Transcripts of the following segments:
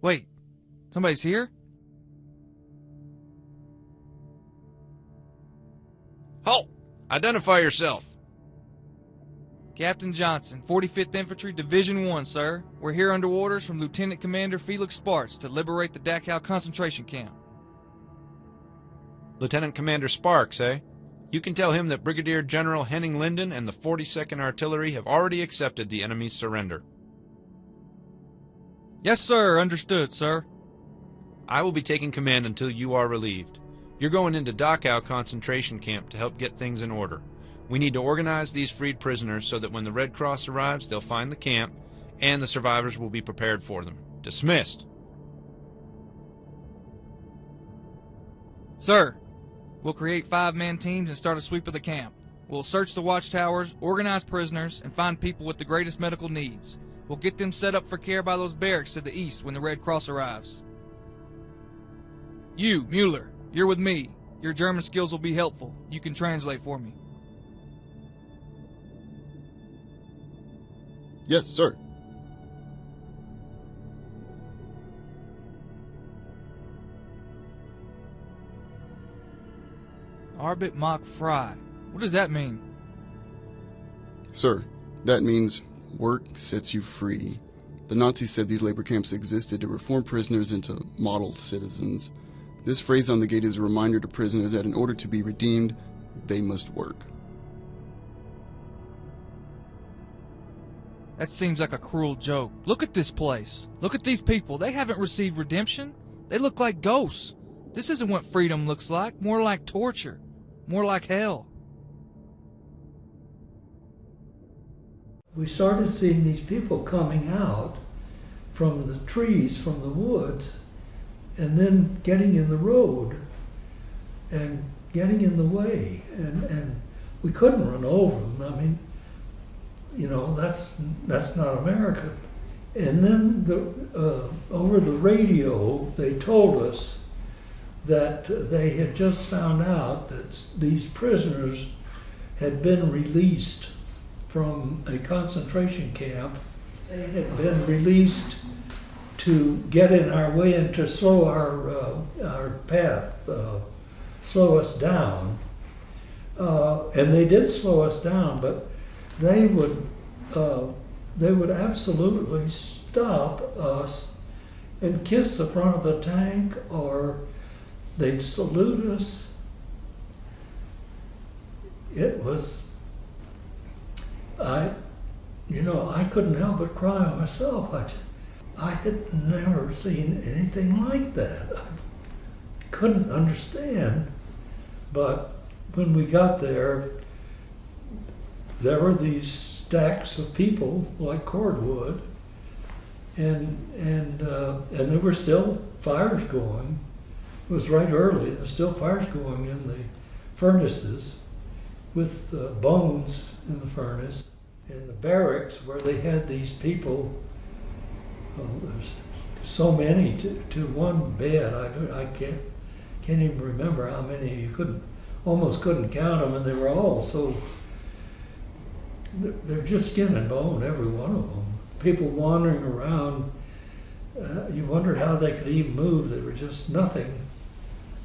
Wait, somebody's here? Halt! Identify yourself. Captain Johnson, 45th Infantry, Division 1, sir. We're here under orders from Lieutenant Commander Felix Sparks to liberate the Dachau concentration camp. Lieutenant Commander Sparks, eh? You can tell him that Brigadier General Henning Linden and the 42nd Artillery have already accepted the enemy's surrender. Yes, sir. Understood, sir. I will be taking command until you are relieved. You're going into Dachau concentration camp to help get things in order. We need to organize these freed prisoners so that when the Red Cross arrives, they'll find the camp, and the survivors will be prepared for them. Dismissed. Sir, we'll create 5-man teams and start a sweep of the camp. We'll search the watchtowers, organize prisoners, and find people with the greatest medical needs. We'll get them set up for care by those barracks to the east when the Red Cross arrives. You, Mueller, you're with me. Your German skills will be helpful. You can translate for me. Yes, sir. Arbit Mach Frei. What does that mean? Sir, that means work sets you free. The Nazis said these labor camps existed to reform prisoners into model citizens. This phrase on the gate is a reminder to prisoners that in order to be redeemed, they must work. That seems like a cruel joke. Look at this place. Look at these people. They haven't received redemption. They look like ghosts. This isn't what freedom looks like. More like torture. More like hell. We started seeing these people coming out from the trees, from the woods, and then getting in the road and getting in the way. And we couldn't run over them. I mean, you know, that's not America. And then over the radio, they told us that they had just found out that these prisoners had been released from a concentration camp. They had been released to get in our way and to slow our path, slow us down. And they did slow us down, but they would absolutely stop us and kiss the front of the tank, or they'd salute us. It was, I couldn't help but cry myself. I had never seen anything like that. I couldn't understand, but when we got there, there were these stacks of people like cordwood, and there were still fires going. It was right early. There were still fires going in the furnaces, with bones in the furnace. In the barracks where they had these people, there's so many to one bed. I can't even remember how many. You almost couldn't count them, and they were all so. They're just skin and bone, every one of them. People wandering around, you wondered how they could even move. They were just nothing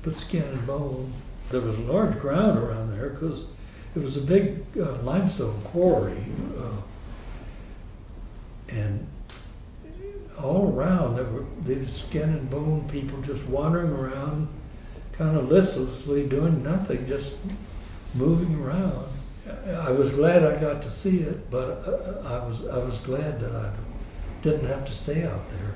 but skin and bone. There was large ground around there because it was a big limestone quarry. And all around there were these skin and bone people just wandering around, kind of listlessly doing nothing, just moving around. I was glad I got to see it, but I was glad that I didn't have to stay out there.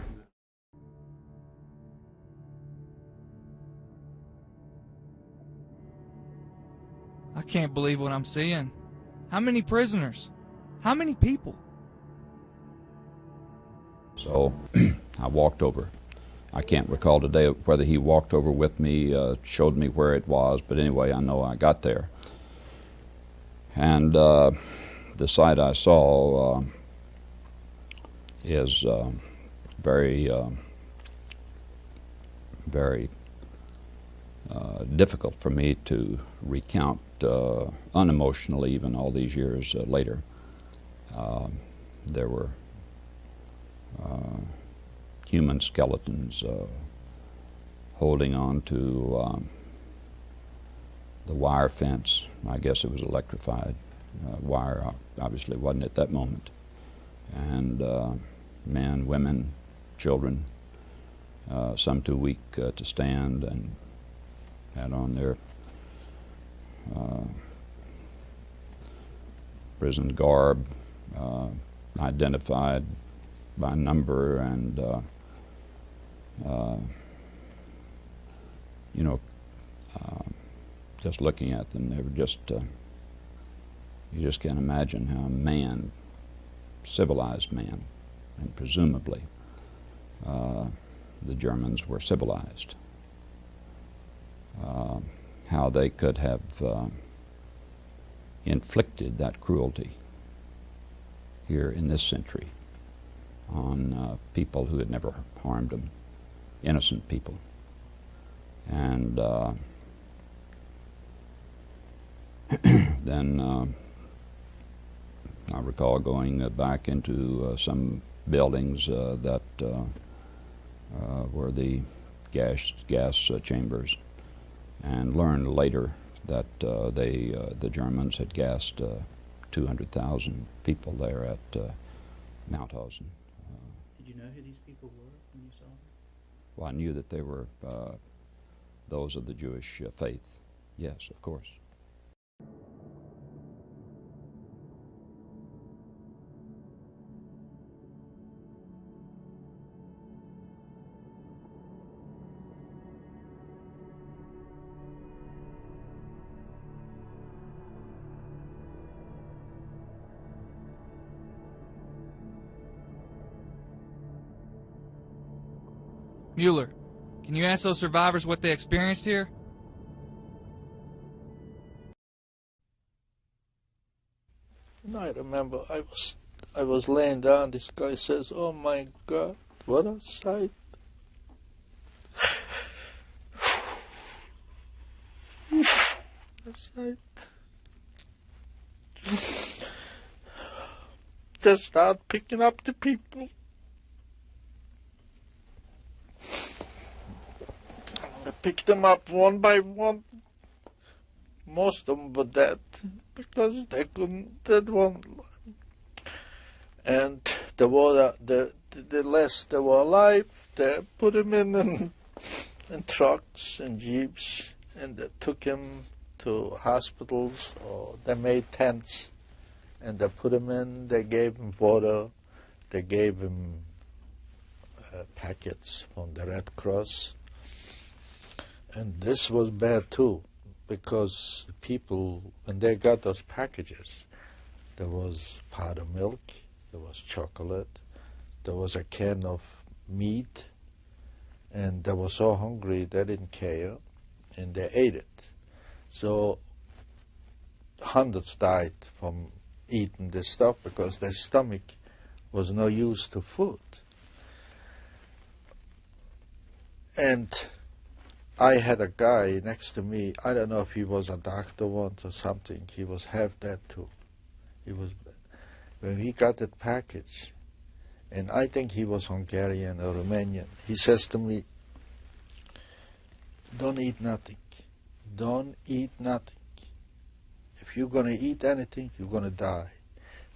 I can't believe what I'm seeing. How many prisoners? How many people? So I walked over. I can't recall today whether he walked over with me, showed me where it was, but anyway, I know I got there. And the sight I saw is very, very difficult for me to recount unemotionally even all these years later. There were human skeletons holding on to the wire fence. I guess it was electrified wire, obviously wasn't at that moment. And men, women, children, some too weak to stand, and had on their prison garb, identified by number, and just looking at them, they were just, you just can't imagine how man, civilized man, and presumably the Germans were civilized, how they could have inflicted that cruelty here in this century on people who had never harmed them, innocent people. And then I recall going back into some buildings that were the gas chambers, and learned later that the Germans had gassed 200,000 people there at Mauthausen. Did you know who these people were when you saw them? Well, I knew that they were those of the Jewish faith. Yes, of course. Mueller, can you ask those survivors what they experienced here? And I remember I was laying down, this guy says, "Oh my God, what a sight." A sight. They start picking up the people. They picked them up one by one. Most of them were dead because they couldn't. That one, and the less they were alive, they put them in trucks and jeeps, and they took him to hospitals, or they made tents, and they put him in. They gave him water. They gave him packets from the Red Cross. And this was bad too, because people, when they got those packages, there was powdered milk, there was chocolate, there was a can of meat, and they were so hungry they didn't care, and they ate it. So hundreds died from eating this stuff because their stomach was no use to food. And I had a guy next to me, I don't know if he was a doctor once or something, he was half dead too. He was, when he got that package, and I think he was Hungarian or Romanian, he says to me, "Don't eat nothing. Don't eat nothing. If you're going to eat anything, you're going to die.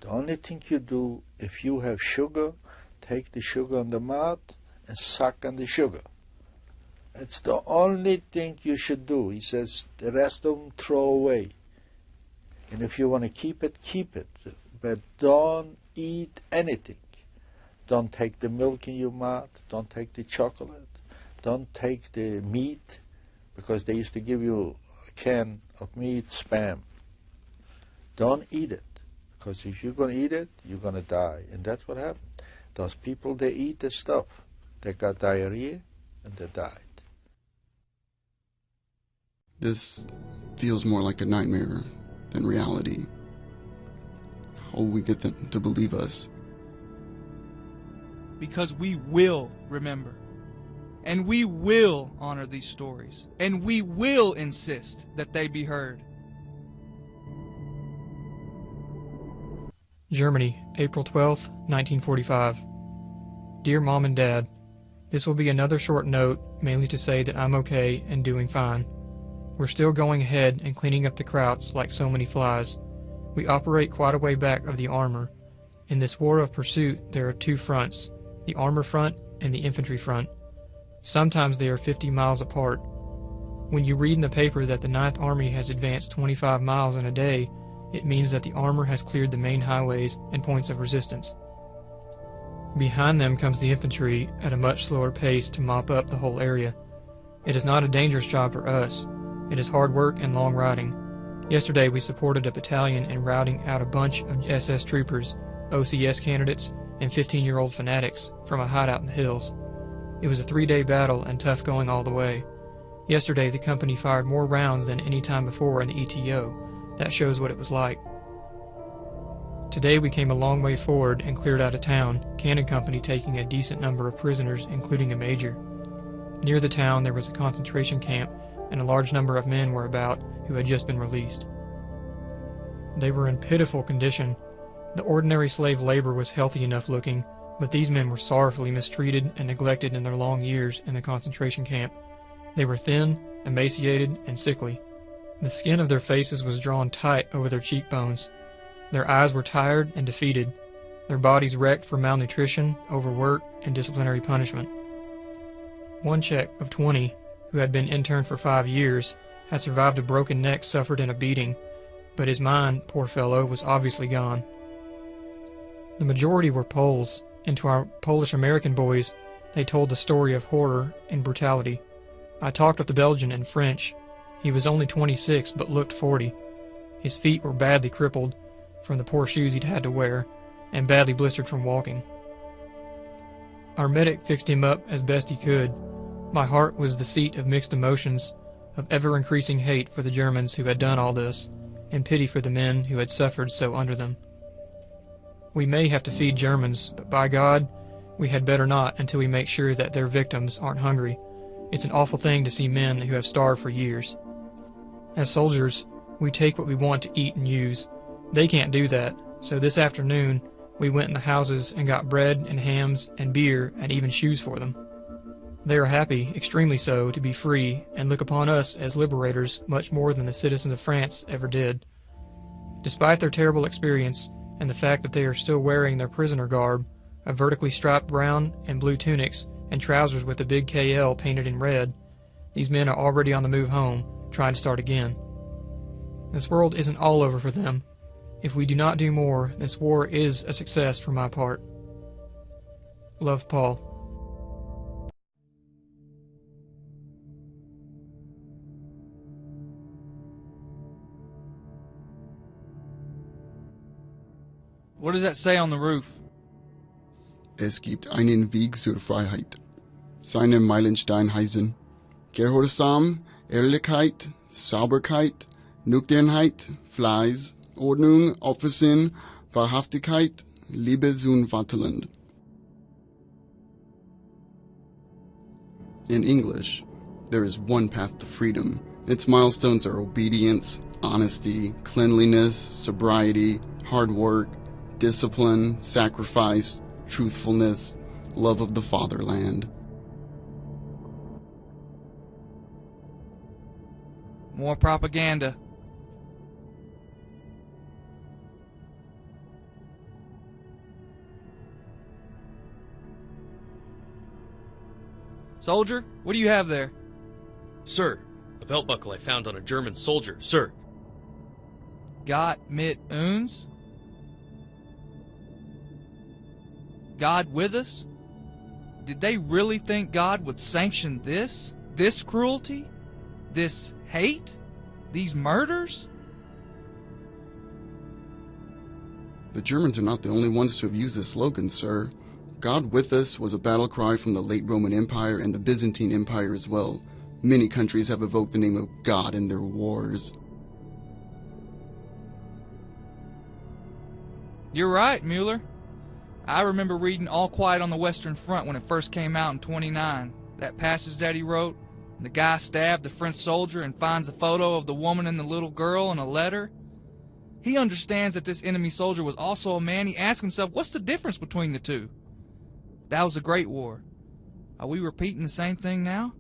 The only thing you do, if you have sugar, take the sugar on the mouth and suck on the sugar. It's the only thing you should do." He says, "The rest of them throw away. And if you want to keep it, but don't eat anything. Don't take the milk in your mouth. Don't take the chocolate. Don't take the meat," because they used to give you a can of meat, Spam. "Don't eat it, because if you're going to eat it, you're going to die." And that's what happened. Those people, they eat the stuff. They got diarrhea and they died. This feels more like a nightmare than reality. How will we get them to believe us? Because we will remember. And we will honor these stories. And we will insist that they be heard. Germany, April 12, 1945. Dear Mom and Dad, This will be another short note, mainly to say that I'm okay and doing fine. We're still going ahead and cleaning up the Krauts like so many flies. We operate quite a way back of the armor. In this war of pursuit, there are two fronts, the armor front and the infantry front. Sometimes they are 50 miles apart. When you read in the paper that the 9th Army has advanced 25 miles in a day, it means that the armor has cleared the main highways and points of resistance. Behind them comes the infantry at a much slower pace to mop up the whole area. It is not a dangerous job for us. It is hard work and long riding. Yesterday we supported a battalion in routing out a bunch of SS troopers, OCS candidates, and 15-year-old fanatics from a hideout in the hills. It was a 3-day battle and tough going all the way. Yesterday the company fired more rounds than any time before in the ETO. That shows what it was like. Today we came a long way forward and cleared out of town, Cannon Company taking a decent number of prisoners, including a major. Near the town there was a concentration camp, and a large number of men were about who had just been released. They were in pitiful condition. The ordinary slave labor was healthy enough looking, but these men were sorrowfully mistreated and neglected in their long years in the concentration camp. They were thin, emaciated, and sickly. The skin of their faces was drawn tight over their cheekbones. Their eyes were tired and defeated, their bodies wrecked for malnutrition, overwork, and disciplinary punishment. One Czech of 20, who had been interned for 5 years, had survived a broken neck suffered in a beating, but his mind, poor fellow, was obviously gone. The majority were Poles, and to our Polish-American boys, they told the story of horror and brutality. I talked with the Belgian in French. He was only 26 but looked 40. His feet were badly crippled from the poor shoes he'd had to wear, and badly blistered from walking. Our medic fixed him up as best he could. My heart was the seat of mixed emotions, of ever-increasing hate for the Germans who had done all this, and pity for the men who had suffered so under them. We may have to feed Germans, but by God, we had better not until we make sure that their victims aren't hungry. It's an awful thing to see men who have starved for years. As soldiers, we take what we want to eat and use. They can't do that, so this afternoon we went in the houses and got bread and hams and beer and even shoes for them. They are happy, extremely so, to be free and look upon us as liberators much more than the citizens of France ever did. Despite their terrible experience and the fact that they are still wearing their prisoner garb, of vertically striped brown and blue tunics and trousers with the big KL painted in red, these men are already on the move home, trying to start again. This world isn't all over for them. If we do not do more, this war is a success for my part. Love, Paul. What does that say on the roof? Es gibt einen Weg zur Freiheit. Seine Meilenstein heißen Gehorsam, Ehrlichkeit, Sauberkeit, Nüchternheit, Fleiß, Ordnung, Opfersinn, Wahrhaftigkeit, Liebe zum Vaterland. In English, there is one path to freedom. Its milestones are obedience, honesty, cleanliness, sobriety, hard work, discipline, sacrifice, truthfulness, love of the fatherland. More propaganda. Soldier, what do you have there? Sir, a belt buckle I found on a German soldier, sir. Gott mit uns? God with us? Did they really think God would sanction this? This cruelty? This hate? These murders? The Germans are not the only ones to have used this slogan, sir. God with us was a battle cry from the late Roman Empire and the Byzantine Empire as well. Many countries have evoked the name of God in their wars. You're right, Mueller. I remember reading All Quiet on the Western Front when it first came out in '29. That passage that he wrote, the guy stabbed the French soldier and finds a photo of the woman and the little girl in a letter. He understands that this enemy soldier was also a man. He asks himself, what's the difference between the two? That was a great war. Are we repeating the same thing now?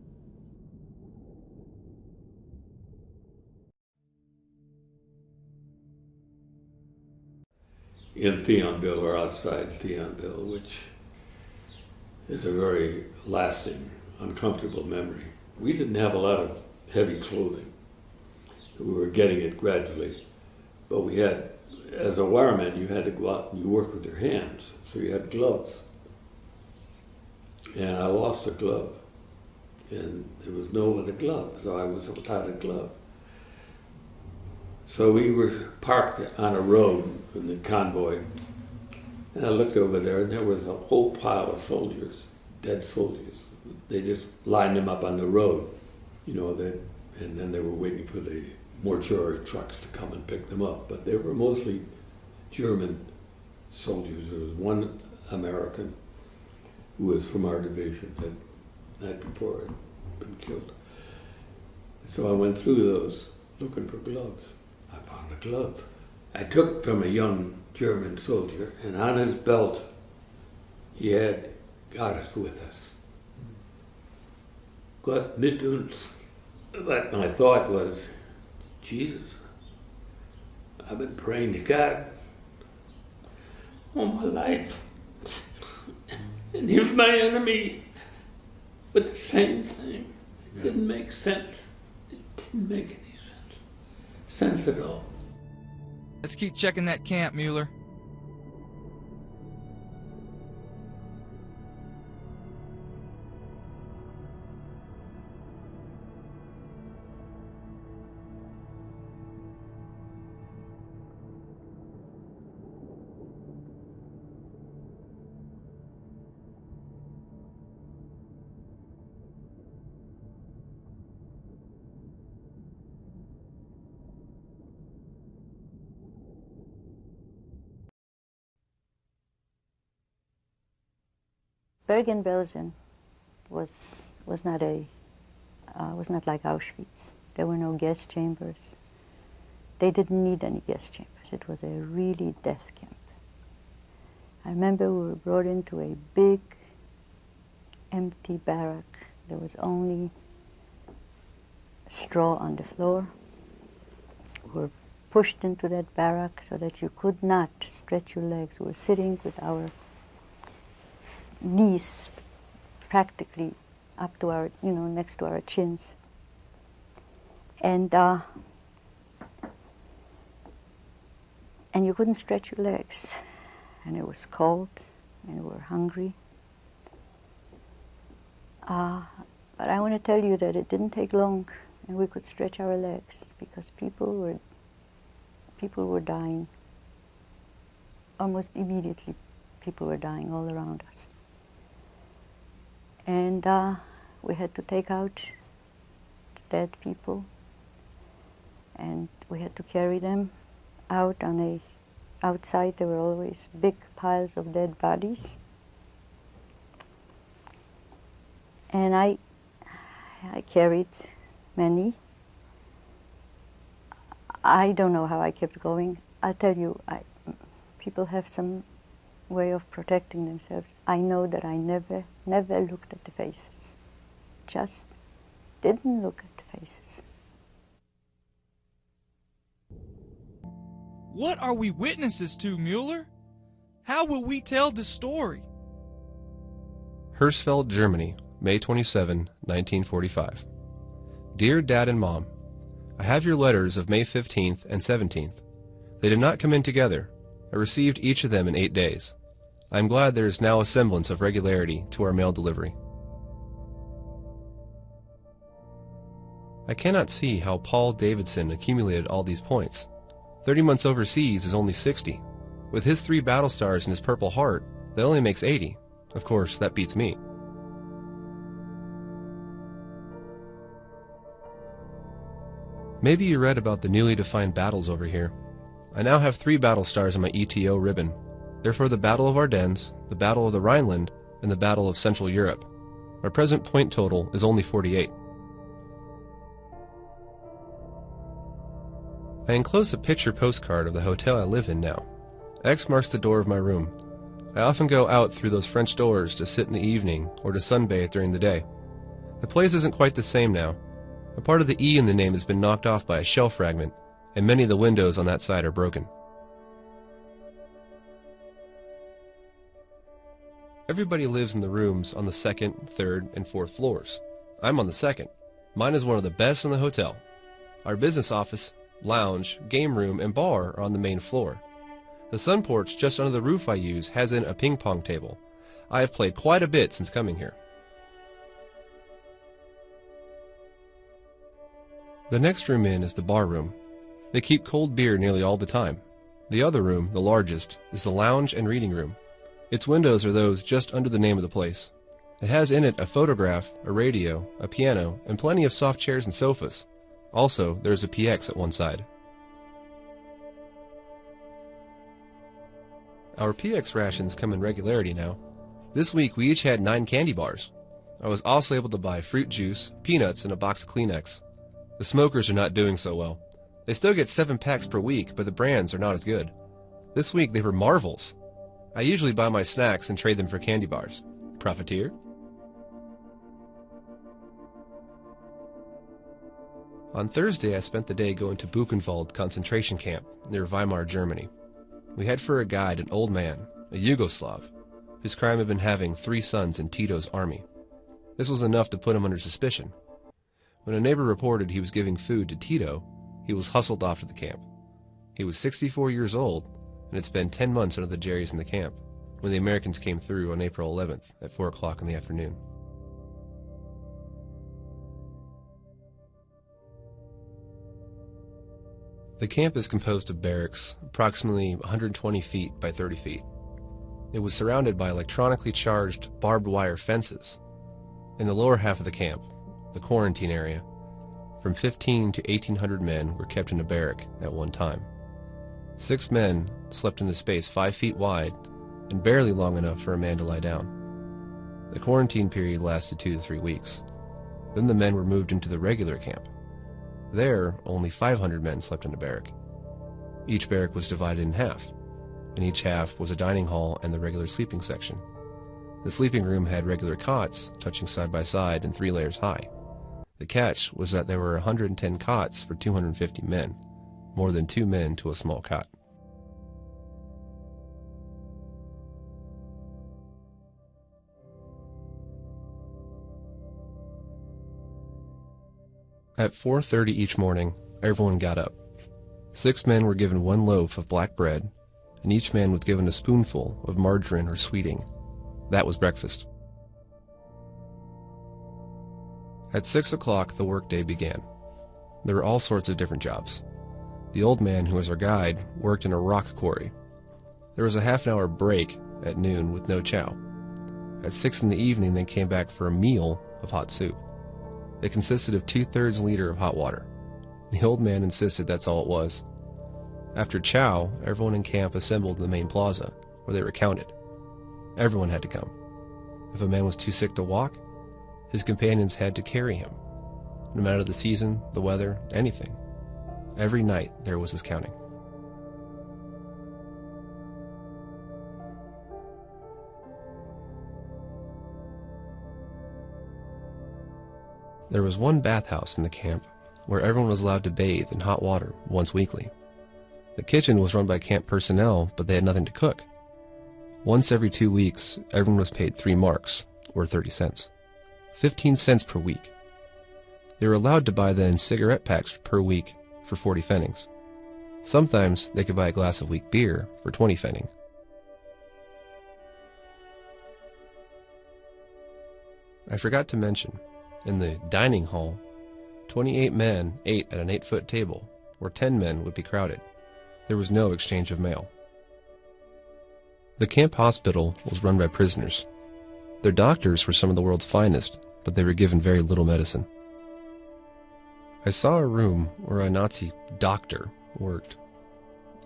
In Theonville or outside Theonville, which is a very lasting, uncomfortable memory. We didn't have a lot of heavy clothing. We were getting it gradually, but we had, as a wireman, you had to go out and you work with your hands, so you had gloves. And I lost a glove, and there was no other glove, so I was without a glove. So we were parked on a road in the convoy, and I looked over there, and there was a whole pile of soldiers, dead soldiers. They just lined them up on the road, and then they were waiting for the mortuary trucks to come and pick them up. But they were mostly German soldiers. There was one American who was from our division, had the night before had been killed. So I went through those looking for gloves. I found a glove. I took it from a young German soldier, and on his belt he had "God is with us." Gott mit uns. But my thought was, Jesus, I've been praying to God all my life. And he was my enemy. But the same thing. It didn't make sense. It didn't make any sense at all. Let's keep checking that camp, Mueller. Bergen-Belsen was not like Auschwitz. There were no gas chambers. They didn't need any gas chambers. It was a really death camp. I remember we were brought into a big, empty barrack. There was only straw on the floor. We were pushed into that barrack so that you could not stretch your legs. We were sitting with our knees practically up to our, next to our chins. And you couldn't stretch your legs. And it was cold, and we were hungry. But I want to tell you that it didn't take long, and we could stretch our legs, because people were dying. Almost immediately, people were dying all around us. And we had to take out the dead people, and we had to carry them out outside. There were always big piles of dead bodies. And I carried many. I don't know how I kept going. I'll tell you, people have some way of protecting themselves. I know that I never looked at the faces. Just didn't look at the faces. What are we witnesses to, Mueller? How will we tell the story? Hersfeld, Germany, May 27, 1945. Dear Dad and Mom, I have your letters of May 15th and 17th. They did not come in together. I received each of them in 8 days. I am glad there is now a semblance of regularity to our mail delivery. I cannot see how Paul Davidson accumulated all these points. 30 months overseas is only 60. With his 3 battle stars and his Purple Heart, that only makes 80. Of course, that beats me. Maybe you read about the newly defined battles over here. I now have 3 battle stars on my ETO ribbon. They're for the Battle of Ardennes, the Battle of the Rhineland, and the Battle of Central Europe. Our present point total is only 48. I enclosed a picture postcard of the hotel I live in now. X marks the door of my room. I often go out through those French doors to sit in the evening or to sunbathe during the day. The place isn't quite the same now. A part of the E in the name has been knocked off by a shell fragment, and many of the windows on that side are broken. Everybody lives in the rooms on the second, third, and fourth floors. I'm on the second. Mine is one of the best in the hotel. Our business office, lounge, game room, and bar are on the main floor. The sun porch just under the roof I use has in a ping pong table. I have played quite a bit since coming here. The next room in is the bar room. They keep cold beer nearly all the time. The other room, the largest, is the lounge and reading room. Its windows are those just under the name of the place. It has in it a photograph, a radio, a piano, and plenty of soft chairs and sofas. Also, there's a PX at one side. Our PX rations come in regularity now. This week we each had 9 candy bars. I was also able to buy fruit juice, peanuts, and a box of Kleenex. The smokers are not doing so well. They still get 7 packs per week, but the brands are not as good. This week they were marvels. I usually buy my snacks and trade them for candy bars. Profiteer? On Thursday, I spent the day going to Buchenwald concentration camp near Weimar, Germany. We had for a guide an old man, a Yugoslav, whose crime had been having 3 sons in Tito's army. This was enough to put him under suspicion. When a neighbor reported he was giving food to Tito, he was hustled off to the camp. He was 64 years old, and had spent 10 months under the Jerry's in the camp, when the Americans came through on April 11th at 4 o'clock in the afternoon. The camp is composed of barracks, approximately 120 feet by 30 feet. It was surrounded by electronically charged barbed wire fences. In the lower half of the camp, the quarantine area, from 15 to 1,800 men were kept in a barrack at one time. 6 men slept in a space 5 feet wide and barely long enough for a man to lie down. The quarantine period lasted 2 to 3 weeks. Then the men were moved into the regular camp. There, only 500 men slept in a barrack. Each barrack was divided in half. In each half was a dining hall and the regular sleeping section. The sleeping room had regular cots, touching side by side and 3 layers high. The catch was that there were 110 cots for 250 men, more than 2 men to a small cot. At 4:30 each morning, everyone got up. 6 men were given 1 loaf of black bread, and each man was given a spoonful of margarine or sweeting. That was breakfast. At 6 o'clock, the workday began. There were all sorts of different jobs. The old man, who was our guide, worked in a rock quarry. There was a half-an-hour break at noon with no chow. At 6 in the evening, they came back for a meal of hot soup. It consisted of 2/3 liter of hot water. The old man insisted that's all it was. After chow, everyone in camp assembled in the main plaza, where they were counted. Everyone had to come. If a man was too sick to walk, his companions had to carry him. No matter the season, the weather, anything. Every night there was this counting. There was one bathhouse in the camp where everyone was allowed to bathe in hot water once weekly. The kitchen was run by camp personnel, but they had nothing to cook. Once every 2 weeks, everyone was paid 3 marks, or 30 cents. 15 cents per week. They were allowed to buy then cigarette packs per week for 40 pfennigs. Sometimes they could buy a glass of weak beer for 20 pfennig. I forgot to mention, in the dining hall, 28 men ate at an 8-foot table, where 10 men would be crowded. There was no exchange of mail. The camp hospital was run by prisoners. Their doctors were some of the world's finest, but they were given very little medicine. I saw a room where a Nazi doctor worked.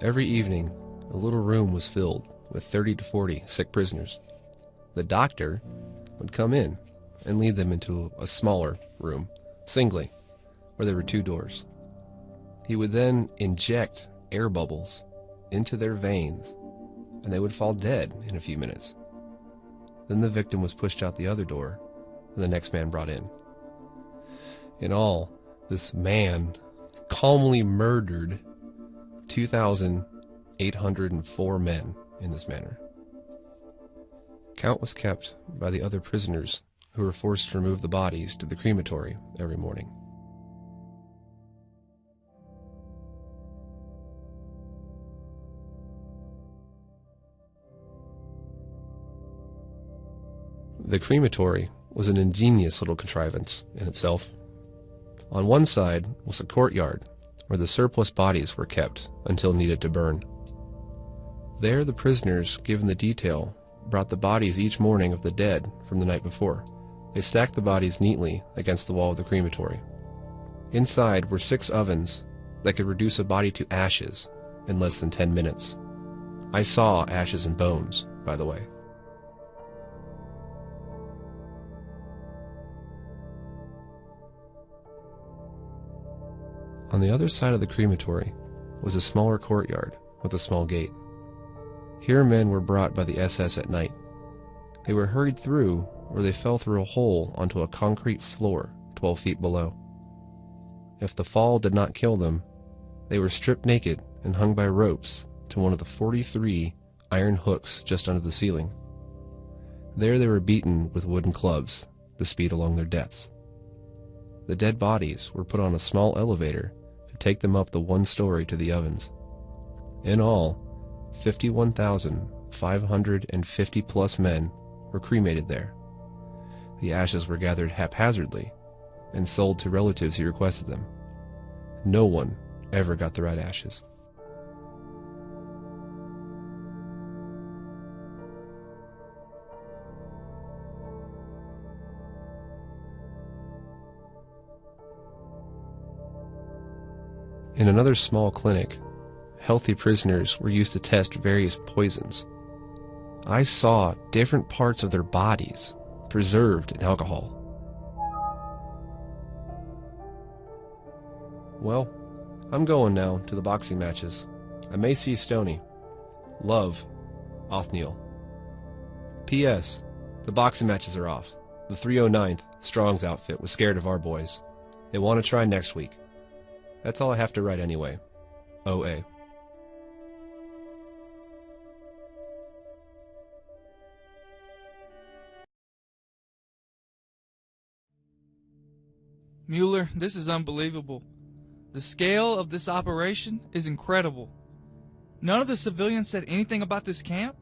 Every evening, a little room was filled with 30 to 40 sick prisoners. The doctor would come in and lead them into a smaller room, singly, where there were 2 doors. He would then inject air bubbles into their veins and they would fall dead in a few minutes. Then the victim was pushed out the other door, and the next man brought in. In all, this man calmly murdered 2,804 men in this manner. Count was kept by the other prisoners who were forced to remove the bodies to the crematory every morning. The crematory was an ingenious little contrivance in itself. On one side was a courtyard where the surplus bodies were kept until needed to burn. There the prisoners, given the detail, brought the bodies each morning of the dead from the night before. They stacked the bodies neatly against the wall of the crematory. Inside were 6 ovens that could reduce a body to ashes in less than 10 minutes. I saw ashes and bones, by the way. On the other side of the crematory was a smaller courtyard with a small gate. Here men were brought by the SS at night. They were hurried through, or they fell through a hole onto a concrete floor 12 feet below. If the fall did not kill them, they were stripped naked and hung by ropes to one of the 43 iron hooks just under the ceiling. There they were beaten with wooden clubs to speed along their deaths. The dead bodies were put on a small elevator to take them up the 1 story to the ovens. In all, 51,550 plus men were cremated there. The ashes were gathered haphazardly and sold to relatives who requested them. No one ever got the right ashes. In another small clinic, healthy prisoners were used to test various poisons. I saw different parts of their bodies preserved in alcohol. Well, I'm going now to the boxing matches. I may see Stoney. Love, Othniel. P.S. The boxing matches are off. The 309th, Strong's outfit, was scared of our boys. They want to try next week. That's all I have to write anyway. O.A. Mueller, this is unbelievable. The scale of this operation is incredible. None of the civilians said anything about this camp?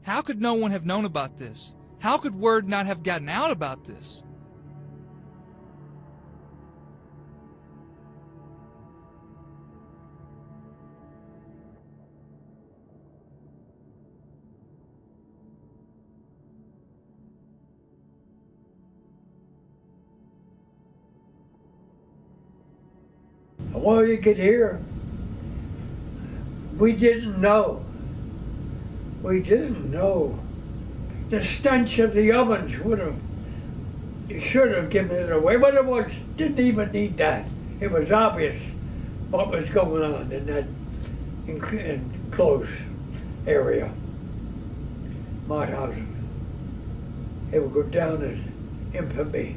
How could no one have known about this? How could word not have gotten out about this? Well, you could hear. We didn't know. We didn't know. The stench of the ovens should have given it away, but it didn't even need that. It was obvious what was going on in that enclosed area. Mauthausen. It would go down as infamy,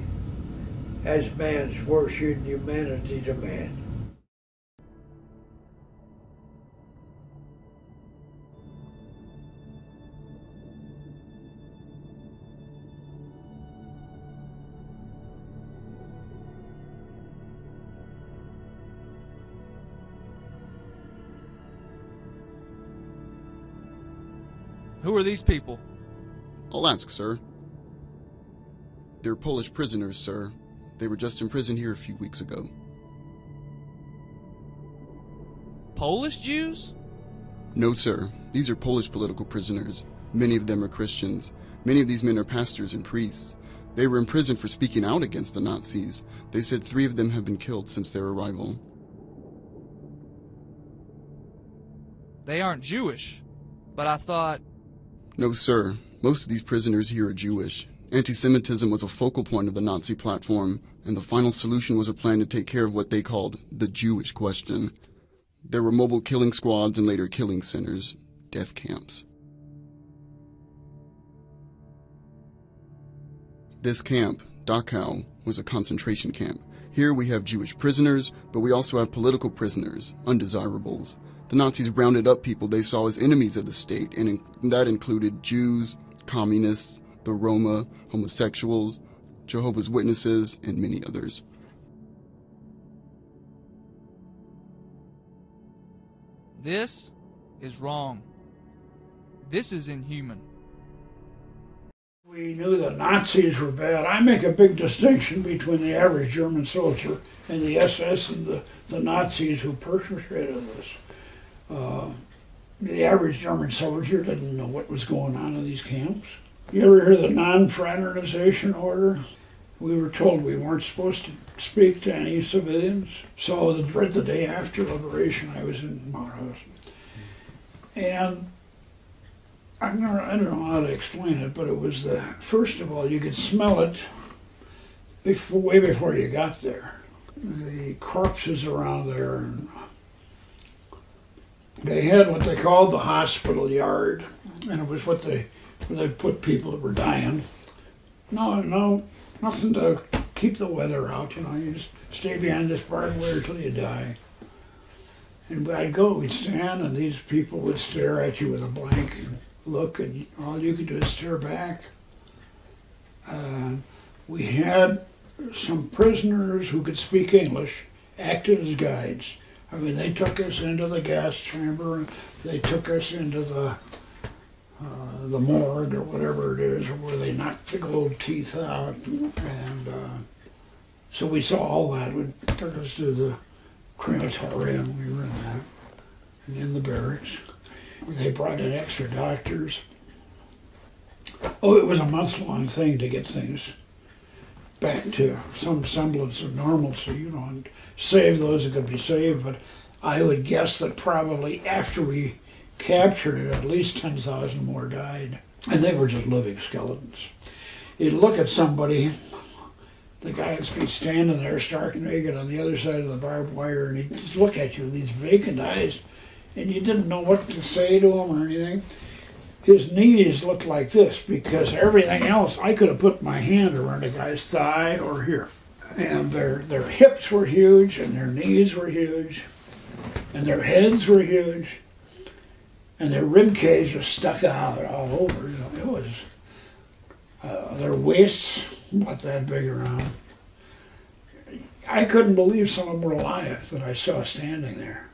as man's worst inhumanity to man. Who are these people? I'll ask, sir. They're Polish prisoners, sir. They were just in prison here a few weeks ago. Polish Jews? No, sir. These are Polish political prisoners. Many of them are Christians. Many of these men are pastors and priests. They were in prison for speaking out against the Nazis. They said 3 of them have been killed since their arrival. They aren't Jewish, but I thought... No, sir. Most of these prisoners here are Jewish. Anti-Semitism was a focal point of the Nazi platform, and the final solution was a plan to take care of what they called the Jewish question. There were mobile killing squads and later killing centers, death camps. This camp, Dachau, was a concentration camp. Here we have Jewish prisoners, but we also have political prisoners, undesirables. The Nazis rounded up people they saw as enemies of the state, and that included Jews, communists, the Roma, homosexuals, Jehovah's Witnesses, and many others. This is wrong. This is inhuman. We knew the Nazis were bad. I make a big distinction between the average German soldier and the SS and the Nazis who perpetrated this. The average German soldier didn't know what was going on in these camps. You ever hear the non-fraternization order? We were told we weren't supposed to speak to any civilians. So right the day after liberation, I was in Mauthausen. And I don't know how to explain it, but it was first of all, you could smell it way before you got there. The corpses around there, and they had what they called the hospital yard, and it was where they put people that were dying. No, nothing to keep the weather out, you just stay behind this barbed wire till you die. And we'd stand, and these people would stare at you with a blank look, and all you could do is stare back. We had some prisoners who could speak English, acted as guides. I mean, they took us into the gas chamber, they took us into the morgue or whatever it is, where they knocked the gold teeth out, and so we saw all that. We took us to the crematorium, we were in that, and in the barracks. They brought in extra doctors. Oh, it was a month-long thing to get things back to some semblance of normalcy, and save those that could be saved. But I would guess that probably after we captured it, at least 10,000 more died. And they were just living skeletons. You'd look at somebody, the guy would be standing there stark naked on the other side of the barbed wire, and he'd just look at you with these vacant eyes, and you didn't know what to say to him or anything. His knees looked like this, because everything else, I could have put my hand around a guy's thigh or here. And their hips were huge, and their knees were huge, and their heads were huge, and their rib cage was stuck out all over. It was, their waists, not that big around. I couldn't believe some of them were alive that I saw standing there.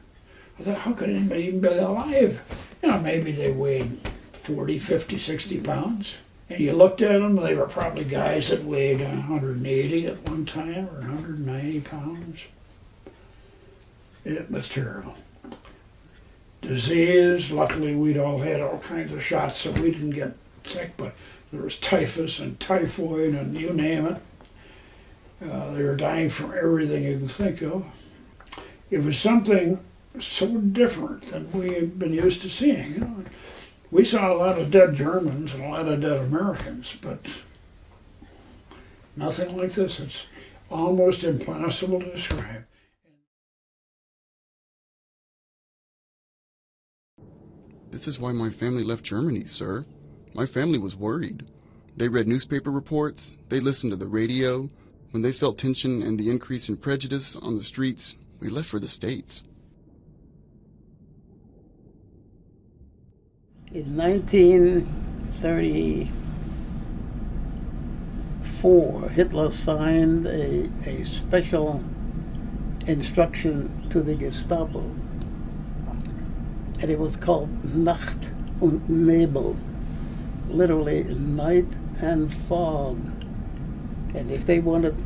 I thought, how could anybody even be alive? Maybe they weighed 40, 50, 60 pounds. And you looked at them, they were probably guys that weighed 180 at one time or 190 pounds. It was terrible. Disease, luckily we'd all had all kinds of shots so we didn't get sick, but there was typhus and typhoid and you name it. They were dying from everything you can think of. It was something so different than we had been used to seeing. We saw a lot of dead Germans and a lot of dead Americans, but nothing like this. It's almost impossible to describe. This is why my family left Germany, sir. My family was worried. They read newspaper reports, they listened to the radio. When they felt tension and the increase in prejudice on the streets, we left for the States. In 1934, Hitler signed a special instruction to the Gestapo, and it was called Nacht und Nebel, literally night and fog. And if they wanted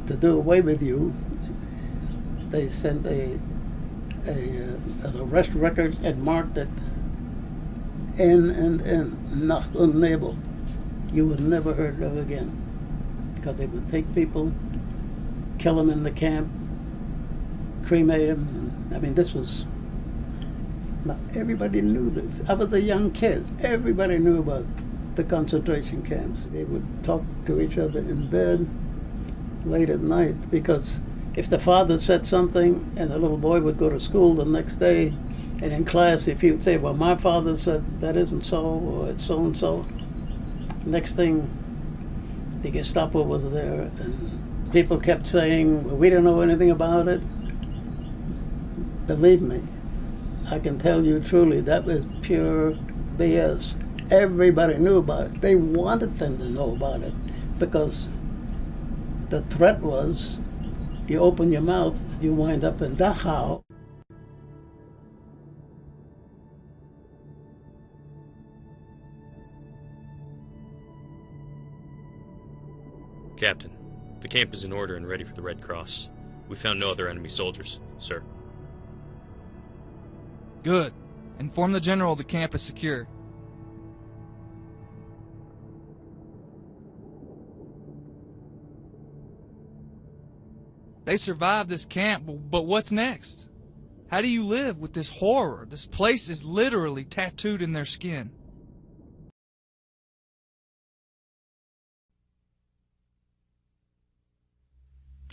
to do away with you, they sent an arrest record and marked it N, Nacht und Nebel. You would never heard of again. Because they would take people, kill them in the camp, cremate them. I mean, this was, not everybody knew this. I was a young kid. Everybody knew about the concentration camps. They would talk to each other in bed late at night, because if the father said something and the little boy would go to school the next day, and in class, if he would say, well, my father said that isn't so, or it's so-and-so, next thing, The Gestapo was there, and people kept saying, "We don't know anything about it." Believe me, I can tell you truly, that was pure BS. Everybody knew about it. They wanted them to know about it because the threat was, you open your mouth, you wind up in Dachau. Captain, the camp is in order and ready for the Red Cross. We found no other enemy soldiers, sir. Good. Inform the general the camp is secure. They survived this camp, but what's next? How do you live with this horror? This place is literally tattooed in their skin.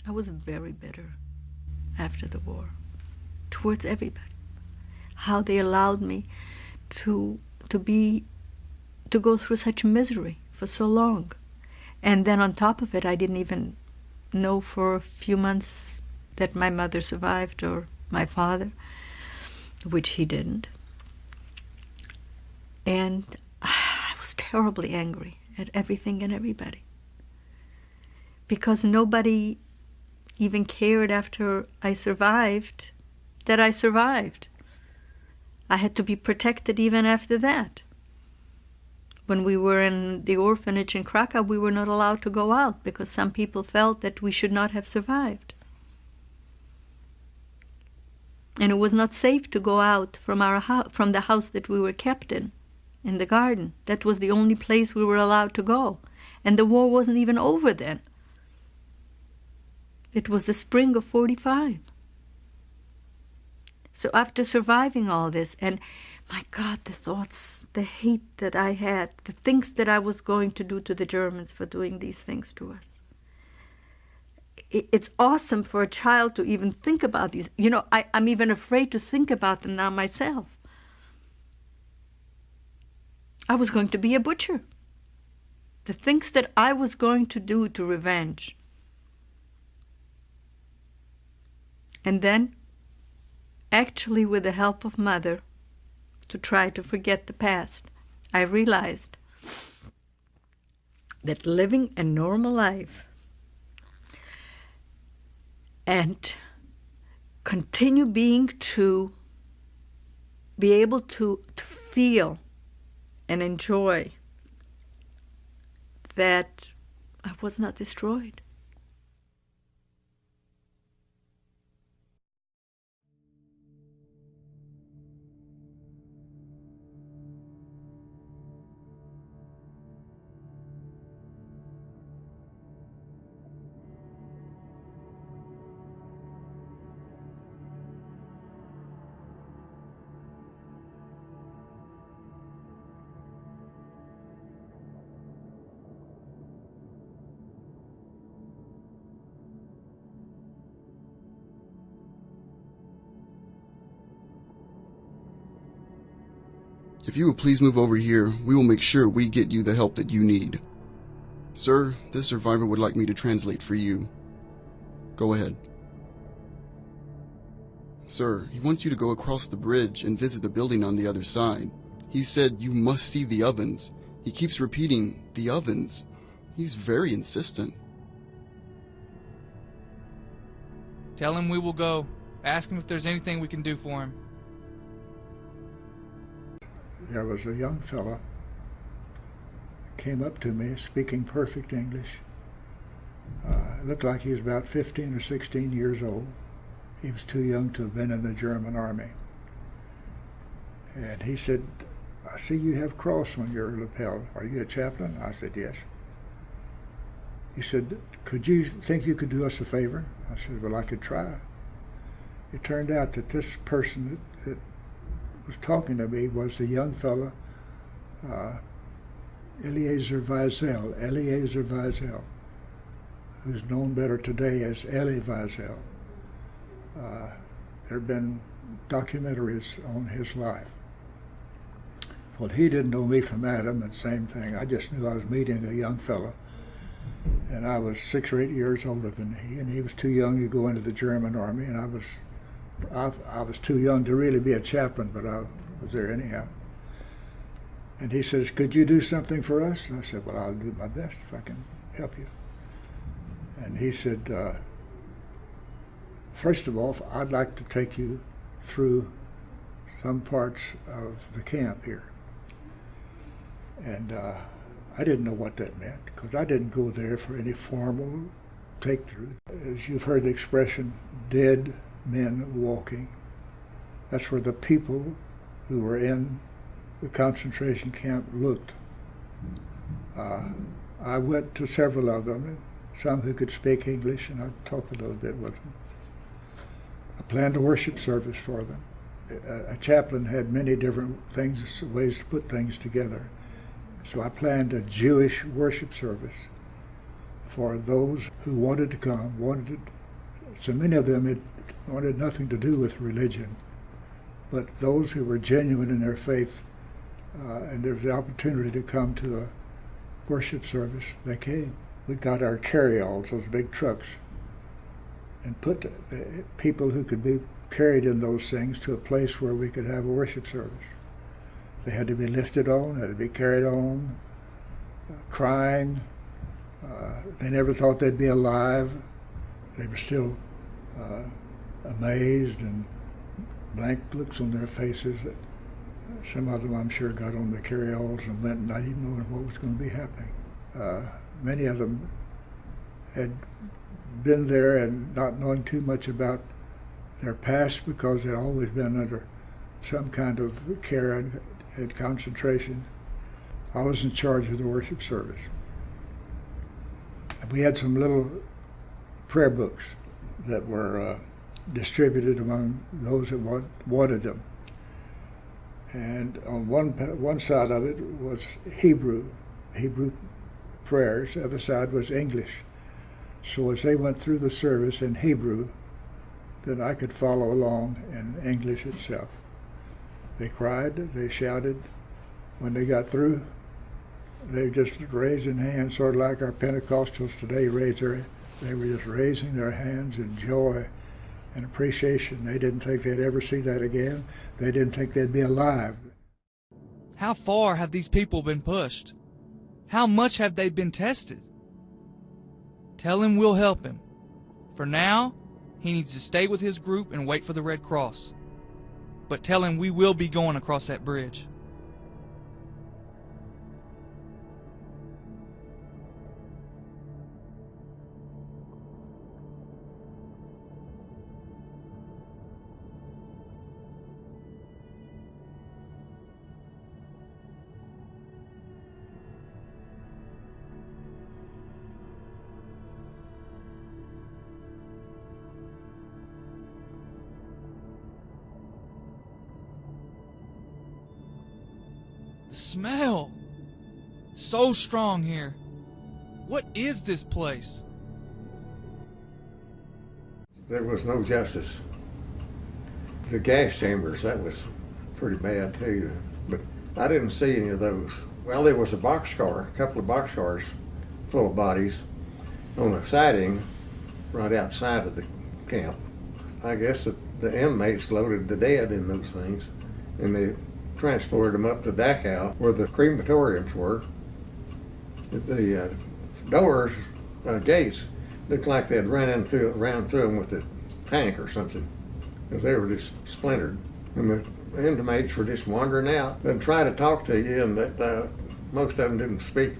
I was very bitter after the war towards everybody. How they allowed me to go through such misery for so long. And then on top of it, I didn't even know for a few months that my mother survived or my father, which he didn't. And I was terribly angry at everything and everybody, because nobody even cared after I survived that I survived. I had to be protected even after that. When we were in the orphanage in Krakow, we were not allowed to go out because some people felt that we should not have survived. And it was not safe to go out from from the house that we were kept in the garden. That was the only place we were allowed to go. And the war wasn't even over then. It was the spring of 45. So after surviving all this, and my God, the thoughts, the hate that I had, the things that I was going to do to the Germans for doing these things to us. It's awesome for a child to even think about these. You know, I'm even afraid to think about them now myself. I was going to be a butcher. The things that I was going to do to revenge. And then, actually with the help of Mother, to try to forget the past, I realized that living a normal life and continue being to be able to feel and enjoy that I was not destroyed. If you will please move over here, we will make sure we get you the help that you need. Sir, this survivor would like me to translate for you. Go ahead. Sir, he wants you to go across the bridge and visit the building on the other side. He said you must see the ovens. He keeps repeating, the ovens. He's very insistent. Tell him we will go. Ask him if there's anything we can do for him. There was a young fella came up to me speaking perfect English. It looked like he was about 15 or 16 years old. He was too young to have been in the German army. And he said, "I see you have cross on your lapel. Are you a chaplain?" I said, "Yes." He said, "Could you think you could do us a favor?" I said, "Well, I could try." It turned out that this person that was talking to me was the young fella, Eliezer Wiesel, who's known better today as Elie Wiesel. There have been documentaries on his life. Well, he didn't know me from Adam, and same thing. I just knew I was meeting a young fella And I was 6 or 8 years older than he, and he was too young to go into the German army, and I was too young to really be a chaplain, but I was there anyhow. And he says, "Could you do something for us?" And I said, "Well, I'll do my best if I can help you." And he said, "First of all, I'd like to take you through some parts of the camp here." And I didn't know what that meant, because I didn't go there for any formal take-through. As you've heard the expression, dead men walking, that's where the people who were in the concentration camp looked. I went to several of them, some who could speak English, and I'd talk a little bit with them. I planned a worship service for them. A chaplain had many different things, ways to put things together. So I planned a Jewish worship service for those who wanted to come. So many of them wanted nothing to do with religion, but those who were genuine in their faith, and there was the opportunity to come to a worship service, they came. We got our carry-alls, those big trucks, and put people who could be carried in those things to a place where we could have a worship service. They had to be lifted on, had to be carried on, crying. They never thought they'd be alive. They were still amazed and blank looks on their faces. Some of them, I'm sure, got on the carry-alls and went not even knowing what was going to be happening. Many of them had been there and not knowing too much about their past, because they'd always been under some kind of care and concentration. I was in charge of the worship service. And we had some little prayer books that were distributed among those that wanted them. And on one side of it was Hebrew prayers. The other side was English. So as they went through the service in Hebrew, then I could follow along in English itself. They cried, they shouted. When they got through, they just raising hands, sort of like our Pentecostals today they were just raising their hands in joy and appreciation. They didn't think they'd ever see that again. They didn't think they'd be alive. How far have these people been pushed? How much have they been tested? Tell him we'll help him. For now, he needs to stay with his group and wait for the Red Cross. But tell him we will be going across that bridge. The smell! So strong here. What is this place? There was no justice. The gas chambers, that was pretty bad too. But I didn't see any of those. Well, there was a couple of boxcars full of bodies on a siding right outside of the camp. I guess the inmates loaded the dead in those things, and they transported them up to Dachau, where the crematoriums were. The doors, gates, looked like they'd ran through them with a tank or something, because they were just splintered. And the inmates were just wandering out. They'd try to talk to you, and most of them didn't speak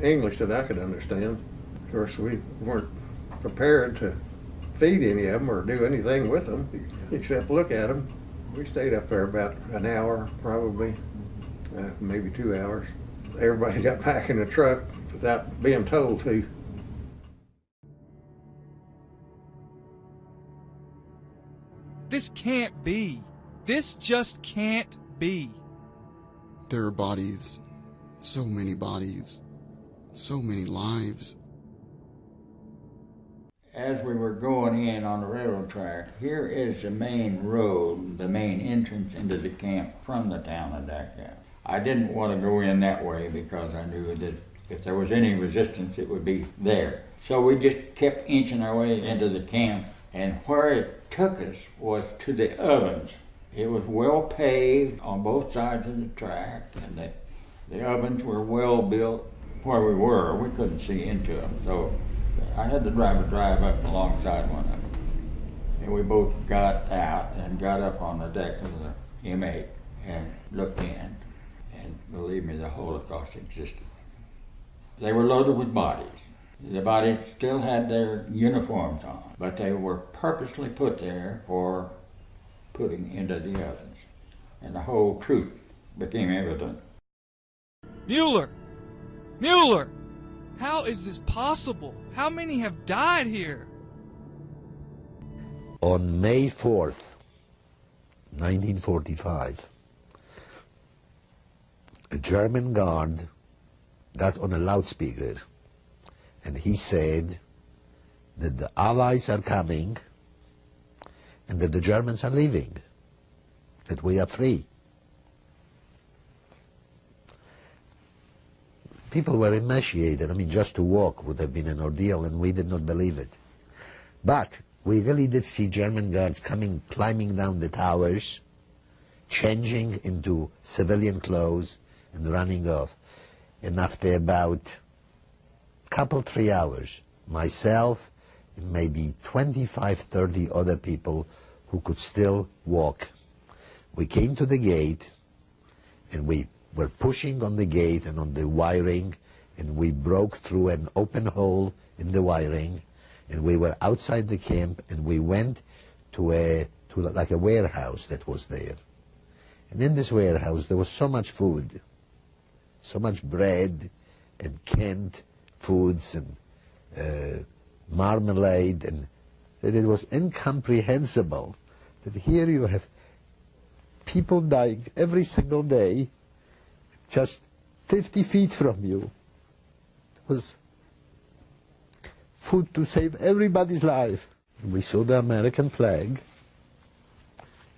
English that I could understand. Of course, we weren't prepared to feed any of them or do anything with them, except look at them. We stayed up there about an hour, probably, maybe 2 hours. Everybody got back in the truck without being told to. This can't be. This just can't be. There are bodies, so many bodies, so many lives. As we were going in on the railroad track, here is the main road, the main entrance into the camp from the town of Dachau. I didn't want to go in that way because I knew that If there was any resistance, it would be there. So we just kept inching our way into the camp, and where it took us was to the ovens. It was well paved on both sides of the track, and the ovens were well built where we were. We couldn't see into them, so I had the driver drive up alongside one of them. And we both got out and got up on the deck of the M8 and looked in, and believe me, the Holocaust existed. They were loaded with bodies. The bodies still had their uniforms on, but they were purposely put there for putting into the ovens. And the whole truth became evident. Mueller! Mueller! How is this possible? How many have died here? On May 4th, 1945, a German guard got on a loudspeaker and he said that the Allies are coming and that the Germans are leaving, that we are free. People were emaciated. I mean, just to walk would have been an ordeal, and we did not believe it. But we really did see German guards coming, climbing down the towers, changing into civilian clothes, and running off. And after about couple, 3 hours, myself and maybe 25, 30 other people who could still walk, we came to the gate, and we were pushing on the gate and on the wiring, and we broke through an open hole in the wiring, and we were outside the camp, and we went to like a warehouse that was there. And in this warehouse there was so much food, so much bread and canned foods and marmalade, and that it was incomprehensible that here you have people dying every single day just 50 feet from you. It was food to save everybody's life. We saw the American flag,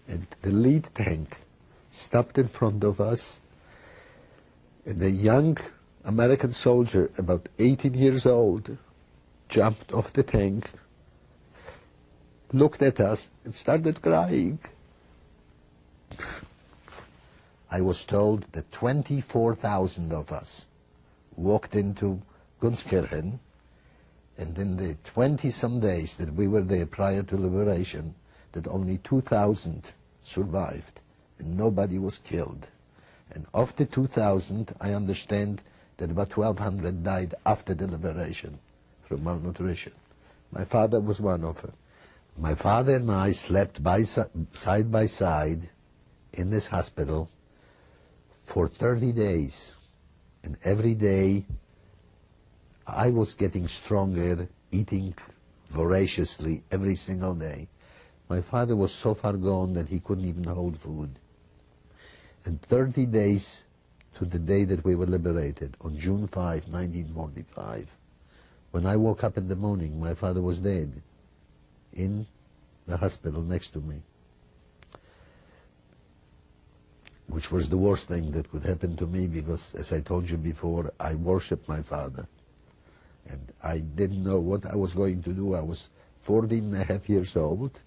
and the lead tank stopped in front of us, and a young American soldier, about 18 years old, jumped off the tank, looked at us, and started crying. I was told that 24,000 of us walked into Gunskirchen, and in the 20-some days that we were there prior to liberation, that only 2,000 survived, and nobody was killed. And of the 2,000, I understand that about 1,200 died after the liberation from malnutrition. My father was one of them. My father and I slept side by side in this hospital for 30 days, and every day I was getting stronger, eating voraciously every single day. My father was so far gone that he couldn't even hold food. And 30 days to the day that we were liberated, on June 5, 1945, when I woke up in the morning, my father was dead in the hospital next to me, which was the worst thing that could happen to me because, as I told you before, I worshipped my father. And I didn't know what I was going to do. I was 14 and a half years old,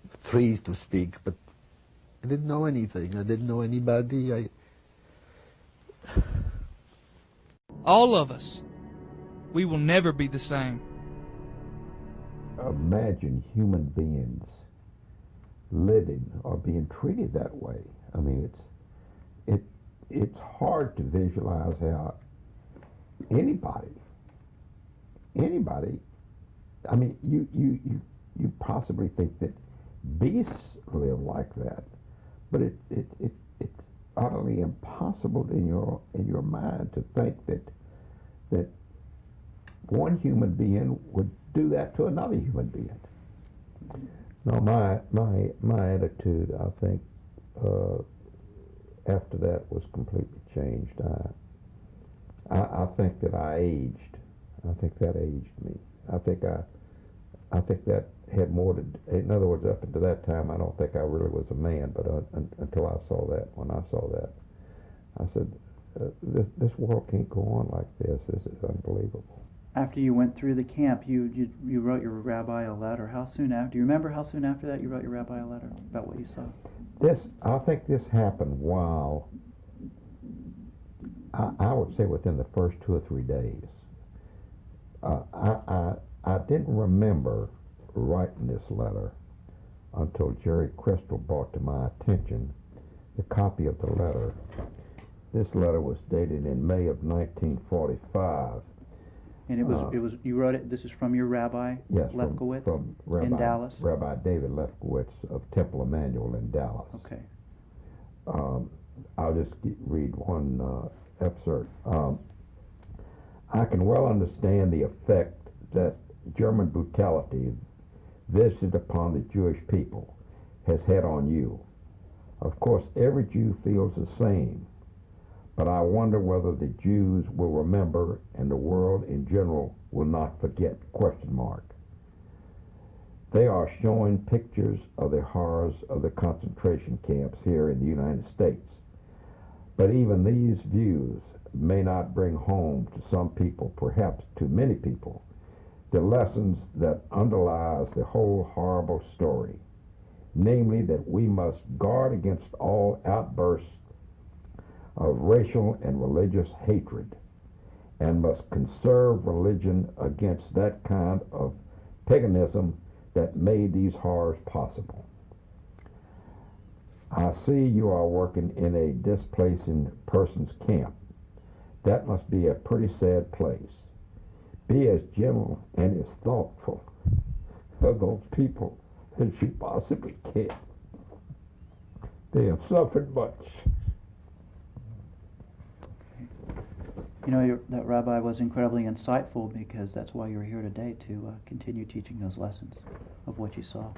free to speak, but I didn't know anything. I didn't know anybody. All of us, we will never be the same. Imagine human beings living or being treated that way. I mean, it's hard to visualize how anybody, I mean, you possibly think that beasts live like that, but it's utterly impossible in your mind to think that one human being would do that to another human being. No, my attitude, I think, after that was completely changed. I think that I aged. I think that aged me. I think that had more to. In other words, up until that time, I don't think I really was a man. But until I saw that, when I saw that, I said, this world can't go on like this. This is unbelievable. After you went through the camp, you wrote your rabbi a letter. How soon after? Do you remember how soon after that you wrote your rabbi a letter about what you saw? I think this happened while, I would say within the first 2 or 3 days. I didn't remember writing this letter until Jerry Crystal brought to my attention the copy of the letter. This letter was dated in May of 1945. And it was you wrote it. This is from your rabbi, yes, Lefkowitz, from Rabbi, in Dallas. Rabbi David Lefkowitz of Temple Emmanuel in Dallas. Okay. I'll just read one excerpt. I can well understand the effect that German brutality visited upon the Jewish people has had on you. Of course, every Jew feels the same, but I wonder whether the Jews will remember and the world in general will not forget, ? They are showing pictures of the horrors of the concentration camps here in the United States. But even these views may not bring home to some people, perhaps to many people, the lessons that underlies the whole horrible story, namely that we must guard against all outbursts of racial and religious hatred, and must conserve religion against that kind of paganism that made these horrors possible. I see you are working in a displacing persons camp. That must be a pretty sad place. Be as gentle and as thoughtful of those people as you possibly can. They have suffered much. You know, that rabbi was incredibly insightful, because that's why you're here today, to continue teaching those lessons of what you saw.